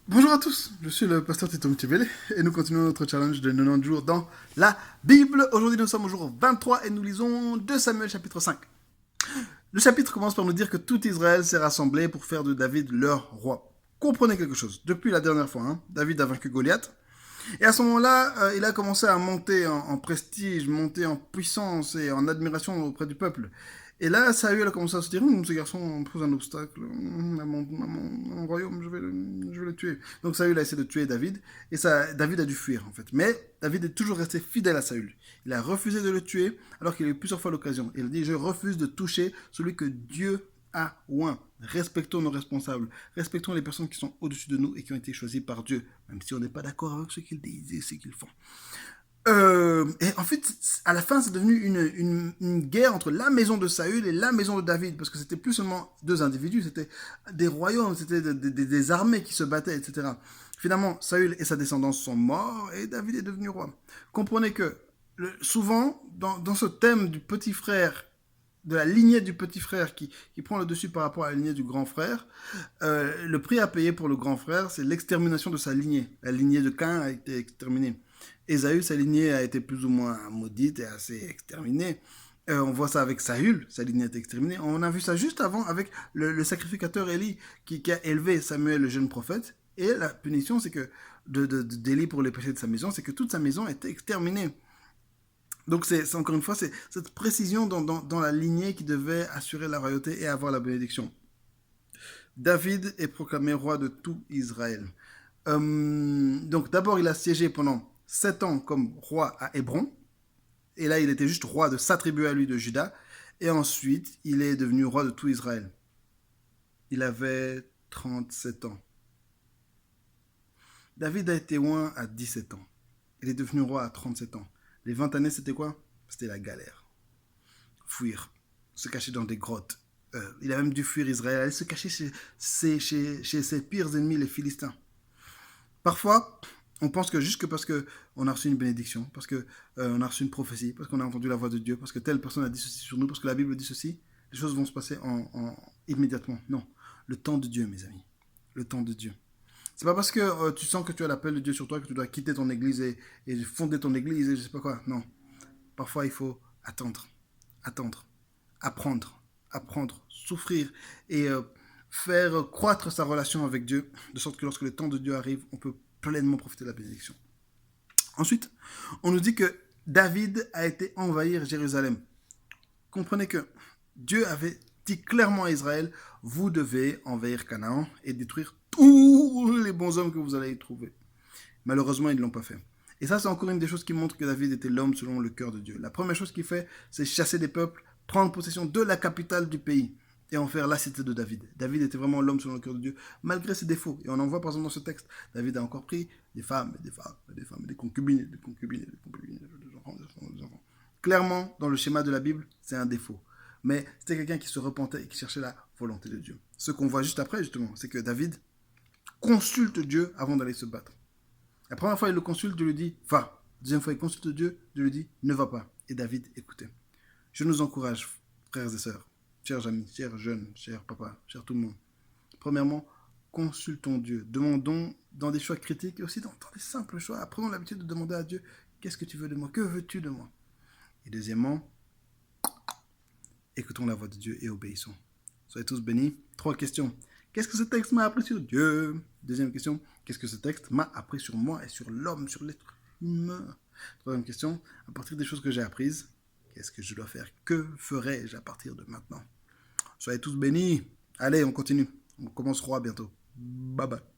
Bonjour à tous, je suis le pasteur Tito Mtibele et nous continuons notre challenge de 90 jours dans la Bible. Aujourd'hui nous sommes au jour 23 et nous lisons 2 Samuel chapitre 5. Le chapitre commence par nous dire que tout Israël s'est rassemblé pour faire de David leur roi. Comprenez quelque chose, depuis la dernière fois, David a vaincu Goliath et à ce moment-là, il a commencé à monter en prestige, monter en puissance et en admiration auprès du peuple. Et là, Saül a commencé à se dire, ce garçon pose un obstacle à mon royaume, je vais le tuer. Donc Saül a essayé de tuer David, et David a dû fuir en fait. Mais David est toujours resté fidèle à Saül. Il a refusé de le tuer, alors qu'il a eu plusieurs fois l'occasion. Il a dit, je refuse de toucher celui que Dieu a oint. Respectons nos responsables, respectons les personnes qui sont au-dessus de nous et qui ont été choisies par Dieu, même si on n'est pas d'accord avec ce qu'ils disent et ce qu'ils font. Et en fait, à la fin, c'est devenu une guerre entre la maison de Saül et la maison de David, parce que c'était plus seulement deux individus, c'était des royaumes, c'était des armées qui se battaient, etc. Finalement, Saül et sa descendance sont morts et David est devenu roi. Comprenez que souvent, dans ce thème du petit frère, de la lignée du petit frère qui prend le dessus par rapport à la lignée du grand frère, le prix à payer pour le grand frère, c'est l'extermination de sa lignée. La lignée de Caïn a été exterminée. Ésaü, sa lignée a été plus ou moins maudite et assez exterminée. On voit ça avec Saül, sa lignée a été exterminée. On a vu ça juste avant avec le sacrificateur Élie qui a élevé Samuel, le jeune prophète. Et la punition, c'est que d'Élie pour les péchés de sa maison, c'est que toute sa maison a été exterminée. Donc c'est encore une fois, c'est cette précision dans la lignée qui devait assurer la royauté et avoir la bénédiction. David est proclamé roi de tout Israël. Donc d'abord, il a siégé pendant 7 ans comme roi à Hébron. Et là, il était juste roi de sa tribu à lui de Juda. Et ensuite, il est devenu roi de tout Israël. Il avait 37 ans. David a été oint à 17 ans. Il est devenu roi à 37 ans. Les 20 années, c'était quoi? C'était la galère. Fuir, se cacher dans des grottes. Il a même dû fuir Israël, aller se cacher chez ses pires ennemis, les Philistins. Parfois, on pense que juste que parce qu'on a reçu une bénédiction, parce qu'on a reçu une prophétie, parce qu'on a entendu la voix de Dieu, parce que telle personne a dit ceci sur nous, parce que la Bible dit ceci, les choses vont se passer immédiatement. Non, le temps de Dieu, mes amis. Le temps de Dieu. C'est pas parce que tu sens que tu as l'appel de Dieu sur toi que tu dois quitter ton église et fonder ton église et je sais pas quoi. Non. Parfois, il faut attendre. Attendre. Apprendre, souffrir et faire croître sa relation avec Dieu, de sorte que lorsque le temps de Dieu arrive, on peut pleinement profiter de la bénédiction. Ensuite, on nous dit que David a été envahir Jérusalem. Comprenez que Dieu avait dit clairement à Israël, vous devez envahir Canaan et détruire tous les bons hommes que vous allez y trouver. Malheureusement, ils ne l'ont pas fait. Et ça, c'est encore une des choses qui montre que David était l'homme selon le cœur de Dieu. La première chose qu'il fait, c'est chasser des peuples, prendre possession de la capitale du pays et en faire la cité de David. David était vraiment l'homme selon le cœur de Dieu, malgré ses défauts. Et on en voit par exemple dans ce texte. David a encore pris des femmes, et des femmes, et des femmes, et des concubines, et des concubines, et des concubines, des enfants, des enfants, des enfants. Clairement, dans le schéma de la Bible, c'est un défaut. Mais c'était quelqu'un qui se repentait et qui cherchait la volonté de Dieu. Ce qu'on voit juste après, justement, c'est que David consulte Dieu avant d'aller se battre. La première fois, il le consulte, Dieu lui dit, va. La deuxième fois, il consulte Dieu, Dieu lui dit, ne va pas. Et David écoutait. Je nous encourage, frères et sœurs, chers amis, chers jeunes, chers papas, chers tout le monde. Premièrement, consultons Dieu. Demandons dans des choix critiques et aussi dans des simples choix. Apprenons l'habitude de demander à Dieu, qu'est-ce que tu veux de moi? Que veux-tu de moi? Et deuxièmement, écoutons la voix de Dieu et obéissons. Soyez tous bénis. 3 questions. Qu'est-ce que ce texte m'a appris sur Dieu? Deuxième question, qu'est-ce que ce texte m'a appris sur moi et sur l'homme, sur l'être humain? Troisième question, à partir des choses que j'ai apprises, qu'est-ce que je dois faire? Que ferai-je à partir de maintenant? Soyez tous bénis. Allez, on continue. On commence roi bientôt. Bye bye.